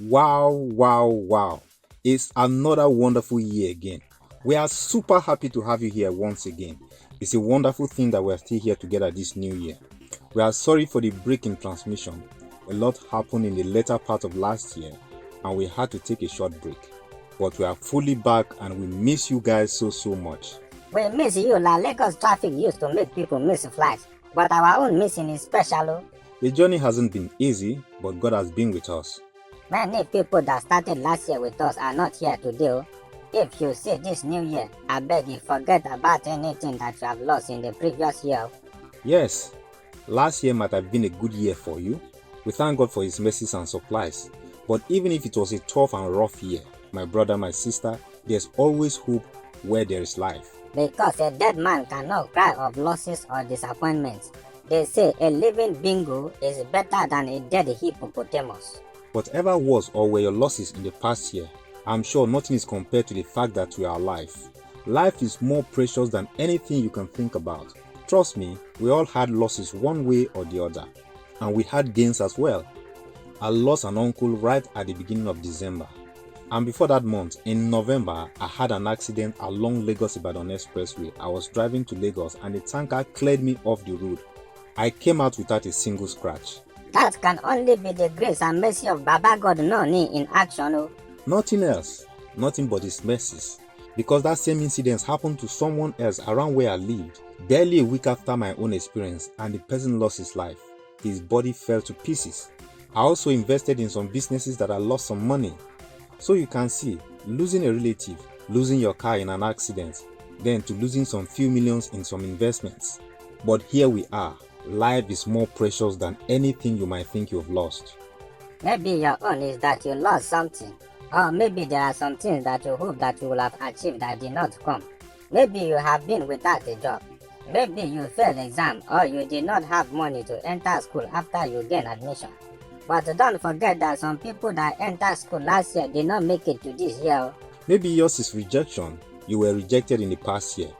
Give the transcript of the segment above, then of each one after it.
Wow, wow, wow. It's another wonderful year again. We are super happy to have you here once again. It's a wonderful thing that we're still here together this new year. We are sorry for the break in transmission. A lot happened in the later part of last year and we had to take a short break. But we are fully back and we miss you guys so much. We miss you like Lagos traffic used to make people miss flights, but our own missing is special. The journey hasn't been easy, but God has been with us. Many people that started last year with us are not here today. If you see this new year, I beg you forget about anything that you have lost in the previous year. Yes, last year might have been a good year for you. We thank God for His mercies and supplies. But even if it was a tough and rough year, my brother, my sister, there's always hope where there is life. Because a dead man cannot cry of losses or disappointments. They say a living bingo is better than a dead hippopotamus. Whatever was or were your losses in the past year, I'm sure nothing is compared to the fact that we are alive. Life is more precious than anything you can think about. Trust me, we all had losses one way or the other. And we had gains as well. I lost an uncle right at the beginning of December. And before that month, in November, I had an accident along Lagos-Ibadan Expressway. I was driving to Lagos and the tanker cleared me off the road. I came out without a single scratch. That can only be the grace and mercy of Baba God Noni in action. Nothing else, nothing but His mercies. Because that same incident happened to someone else around where I lived, barely a week after my own experience, and the person lost his life. His body fell to pieces. I also invested in some businesses that I lost some money. So you can see, losing a relative, losing your car in an accident, then to losing some few millions in some investments. But here we are. Life is more precious than anything you might think you've lost. Maybe your own is that you lost something. Or maybe there are some things that you hope that you will have achieved that did not come. Maybe you have been without a job. Maybe you failed exam or you did not have money to enter school after you gain admission. But don't forget that some people that entered school last year did not make it to this year. Maybe yours is rejection. You were rejected in the past year.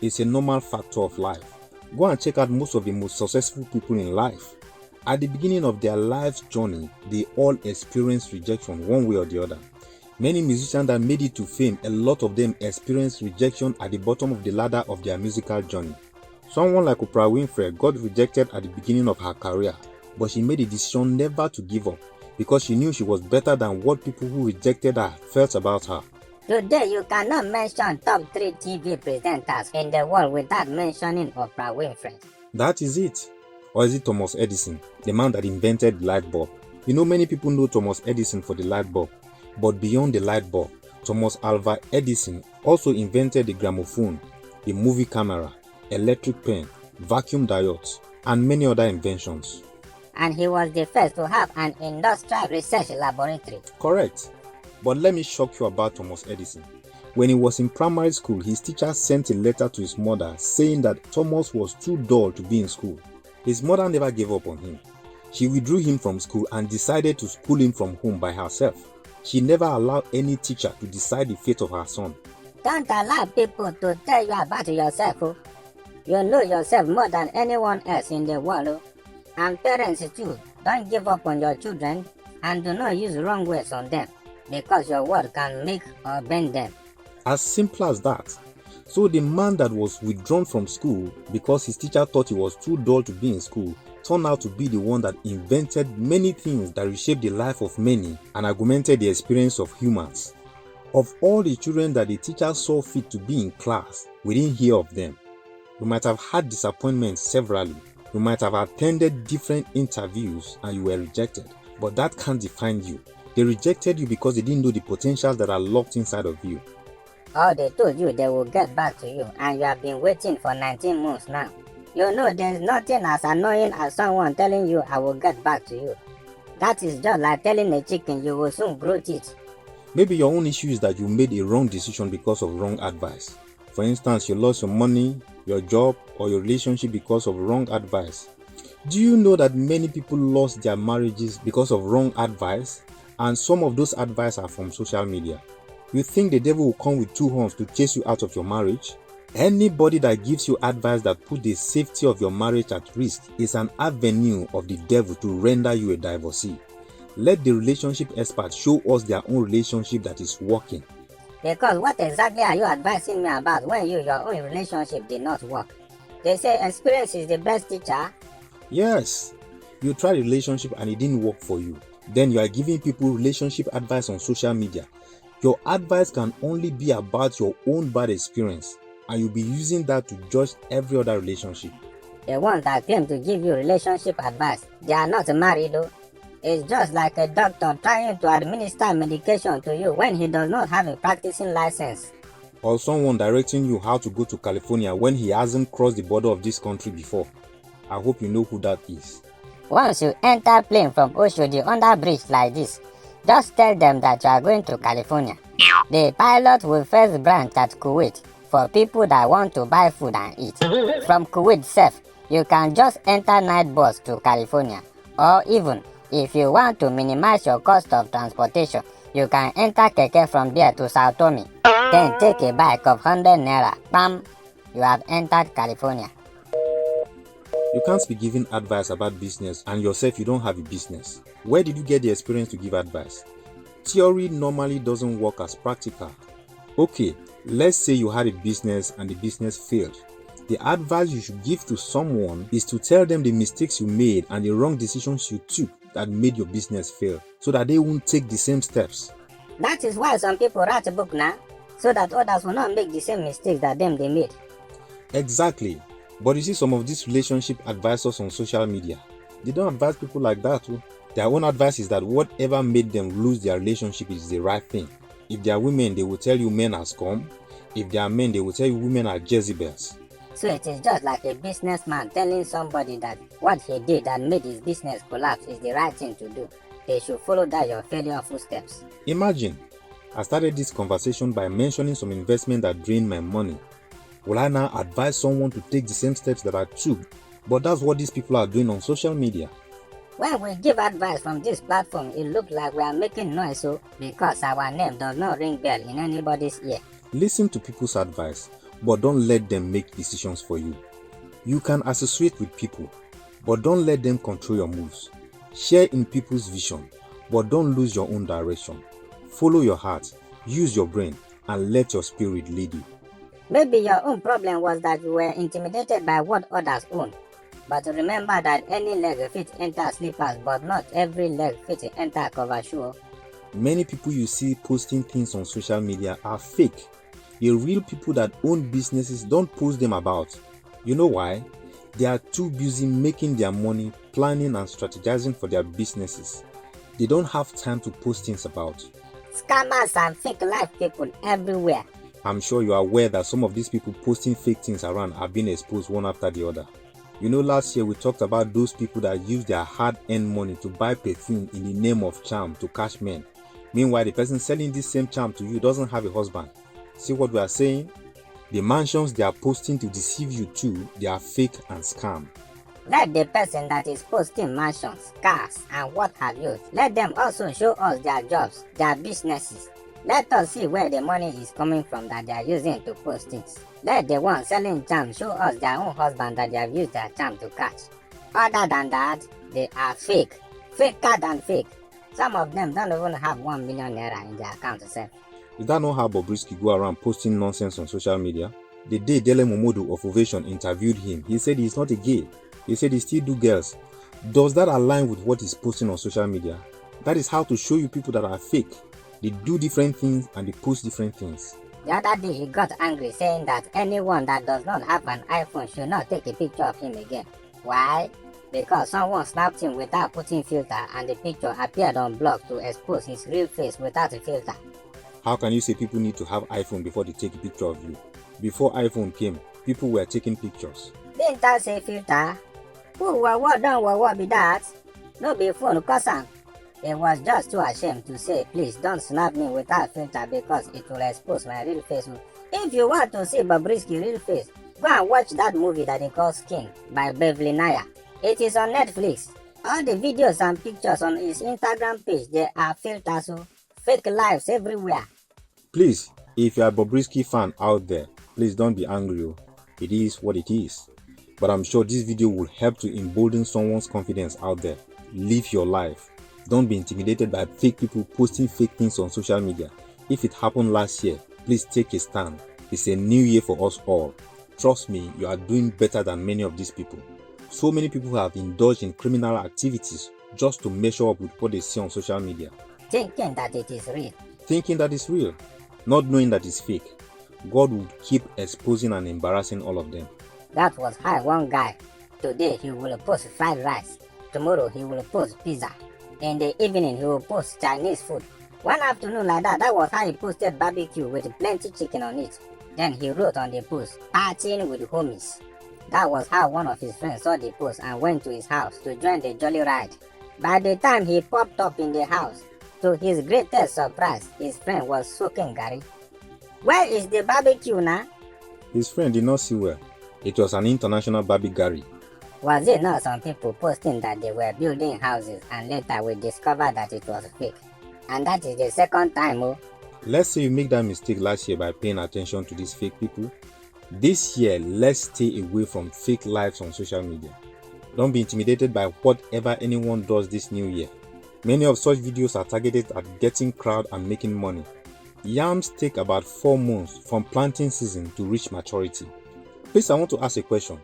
It's a normal factor of life. Go and check out most of the most successful people in life. At the beginning of their life's journey, they all experienced rejection one way or the other. Many musicians that made it to fame, a lot of them experienced rejection at the bottom of the ladder of their musical journey. Someone like Oprah Winfrey got rejected at the beginning of her career, but she made a decision never to give up because she knew she was better than what people who rejected her felt about her. Today you cannot mention top 3 TV presenters in the world without mentioning Oprah Winfrey. That is it. Or is it Thomas Edison, the man that invented the light bulb? You know, many people know Thomas Edison for the light bulb, but beyond the light bulb, Thomas Alva Edison also invented the gramophone, the movie camera, electric pen, vacuum diodes, and many other inventions. And he was the first to have an industrial research laboratory. Correct. But let me shock you about Thomas Edison. When he was in primary school, his teacher sent a letter to his mother saying that Thomas was too dull to be in school. His mother never gave up on him. She withdrew him from school and decided to school him from home by herself. She never allowed any teacher to decide the fate of her son. Don't allow people to tell you about yourself. You know yourself more than anyone else in the world. And parents too, don't give up on your children and do not use wrong words on them, because your word can make or bend them. As simple as that. So the man that was withdrawn from school because his teacher thought he was too dull to be in school turned out to be the one that invented many things that reshaped the life of many and augmented the experience of humans. Of all the children that the teacher saw fit to be in class, we didn't hear of them. You might have had disappointments severally. You might have attended different interviews and you were rejected. But that can't define you. They rejected you because they didn't know the potentials that are locked inside of you. Or they told you they will get back to you and you have been waiting for 19 months now. You know there's nothing as annoying as someone telling you I will get back to you. That is just like telling a chicken you will soon grow teeth. Maybe your own issue is that you made a wrong decision because of wrong advice. For instance, you lost your money, your job, or your relationship because of wrong advice. Do you know that many people lost their marriages because of wrong advice? And some of those advice are from social media. You think the devil will come with 2 horns to chase you out of your marriage? Anybody that gives you advice that puts the safety of your marriage at risk is an avenue of the devil to render you a divorcee. Let the relationship experts show us their own relationship that is working. Because what exactly are you advising me about when your own relationship did not work? They say experience is the best teacher. Yes, you tried a relationship and it didn't work for you. Then you are giving people relationship advice on social media. Your advice can only be about your own bad experience, and you'll be using that to judge every other relationship. The ones that claim to give you relationship advice, they are not married though. It's just like a doctor trying to administer medication to you when he does not have a practicing license. Or someone directing you how to go to California when he hasn't crossed the border of this country before. I hope you know who that is. Once you enter plane from Oshodi under bridge like this, just tell them that you are going to California. The pilot will first branch at Kuwait for people that want to buy food and eat. From Kuwait self, you can just enter night bus to California. Or even, if you want to minimize your cost of transportation, you can enter keke from there to Sao Tome. Then take a bike of 100 naira. Bam! You have entered California. You can't be giving advice about business and yourself you don't have a business. Where did you get the experience to give advice? Theory normally doesn't work as practical. Okay, let's say you had a business and the business failed. The advice you should give to someone is to tell them the mistakes you made and the wrong decisions you took that made your business fail, so that they won't take the same steps. That is why some people write a book now, so that others will not make the same mistakes that they made. Exactly. But you see, some of these relationship advisors on social media, they don't advise people like that too. Their own advice is that whatever made them lose their relationship is the right thing. If they are women, they will tell you men are scum. If they are men, they will tell you women are Jezebels. So it is just like a businessman telling somebody that what he did that made his business collapse is the right thing to do. They should follow that your failure footsteps. Imagine, I started this conversation by mentioning some investment that drained my money. Will I now advise someone to take the same steps that I took? But that's what these people are doing on social media. When we give advice from this platform, it looks like we are making noise because our name does not ring bell in anybody's ear. Listen to people's advice, but don't let them make decisions for you. You can associate with people, but don't let them control your moves. Share in people's vision, but don't lose your own direction. Follow your heart, use your brain, and let your spirit lead you. Maybe your own problem was that you were intimidated by what others own. But remember that any leg fit enter slippers, but not every leg fit enter cover shoe. Many people you see posting things on social media are fake. The real people that own businesses don't post them about. You know why? They are too busy making their money, planning and strategizing for their businesses. They don't have time to post things about. Scammers and fake life people everywhere. I'm sure you are aware that some of these people posting fake things around are being exposed one after the other. You know, last year we talked about those people that use their hard-earned money to buy perfume in the name of charm to catch men. Meanwhile, the person selling this same charm to you doesn't have a husband. See what we are saying? The mansions they are posting to deceive you too, they are fake and scam. Let the person that is posting mansions, cars, and what have you, let them also show us their jobs, their businesses. Let us see where the money is coming from that they are using to post things. Let the one selling charm show us their own husband that they have used their charm to catch. Other than that, they are fake. Faker than fake. Some of them don't even have 1 million naira in their account itself. Is that not how Bobrisky go around posting nonsense on social media? The day Dele Momodu of Ovation interviewed him, he said he's not a gay. He said he still do girls. Does that align with what he's posting on social media? That is how to show you people that are fake. They do different things and they post different things. The other day he got angry saying that anyone that does not have an iPhone should not take a picture of him again. Why? Because someone snapped him without putting filter and the picture appeared unblocked to expose his real face without a filter. How can you say people need to have iPhone before they take a picture of you? Before iPhone came, people were taking pictures. Didn't I say filter? Who were what done what be that? No be phone cousin. He was just too ashamed to say, please don't snap me without filter because it will expose my real face. If you want to see Bobrisky real face, go and watch that movie that they call Skin by Beverly Naya. It is on Netflix. All the videos and pictures on his Instagram page, they are filters, so fake lives everywhere. Please, if you are a Bobrisky fan out there, please don't be angry. It is what it is. But I'm sure this video will help to embolden someone's confidence out there. Live your life. Don't be intimidated by fake people posting fake things on social media. If it happened last year, please take a stand. It's a new year for us all. Trust me, you are doing better than many of these people. So many people have indulged in criminal activities just to measure up with what they see on social media. Thinking that it is real. Thinking that it's real, not knowing that it's fake. God would keep exposing and embarrassing all of them. That was how one guy, today he will post fried rice, tomorrow he will post pizza, in the evening he will post Chinese food. One afternoon like that was how he posted barbecue with plenty chicken on it. Then he wrote on the post, partying with homies. That was how one of his friends saw the post and went to his house to join the jolly ride. By the time he popped up in the house, to his greatest surprise, his friend was soaking Gary. Where is the barbecue now? His friend did not see well. It was an international barbecue. Was it not some people posting that they were building houses and later we discovered that it was fake? And that is the second time, oh. Let's say you make that mistake last year by paying attention to these fake people. This year, let's stay away from fake lives on social media. Don't be intimidated by whatever anyone does this new year. Many of such videos are targeted at getting crowd and making money. Yams take about 4 months from planting season to reach maturity. Please, I want to ask a question.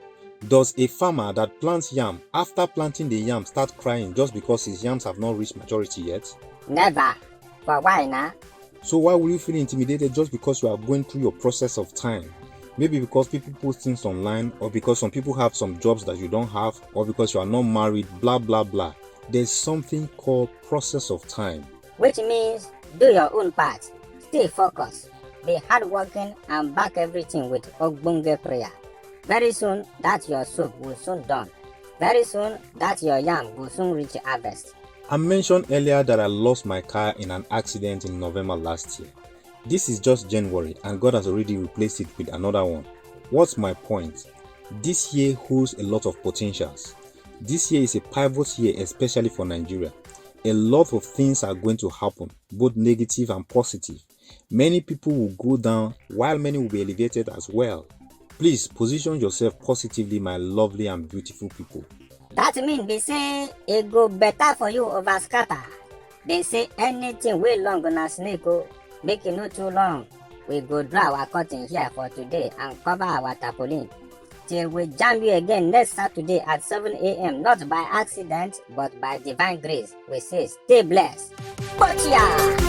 Does a farmer that plants yam after planting the yam start crying just because his yams have not reached maturity yet? Never. For why now? So why will you feel intimidated just because you are going through your process of time? Maybe because people post things online, or because some people have some jobs that you don't have, or because you are not married, blah blah blah. There's something called process of time. Which means do your own part. Stay focused. Be hardworking and back everything with ogbonge prayer. Very soon, that your soup will soon done. Very soon, that your yam will soon reach harvest. I mentioned earlier that I lost my car in an accident in November last year. This is just January and God has already replaced it with another one. What's my point? This year holds a lot of potentials. This year is a pivot year, especially for Nigeria. A lot of things are going to happen, both negative and positive. Many people will go down while many will be elevated as well. Please position yourself positively, my lovely and beautiful people. That means they say it go better for you over scatter. They say anything way long on a snake, make it not too long. We go draw our curtain here for today and cover our tarpaulin. Till we jam you again next Saturday at 7 a.m. Not by accident, but by divine grace. We say stay blessed. But yeah.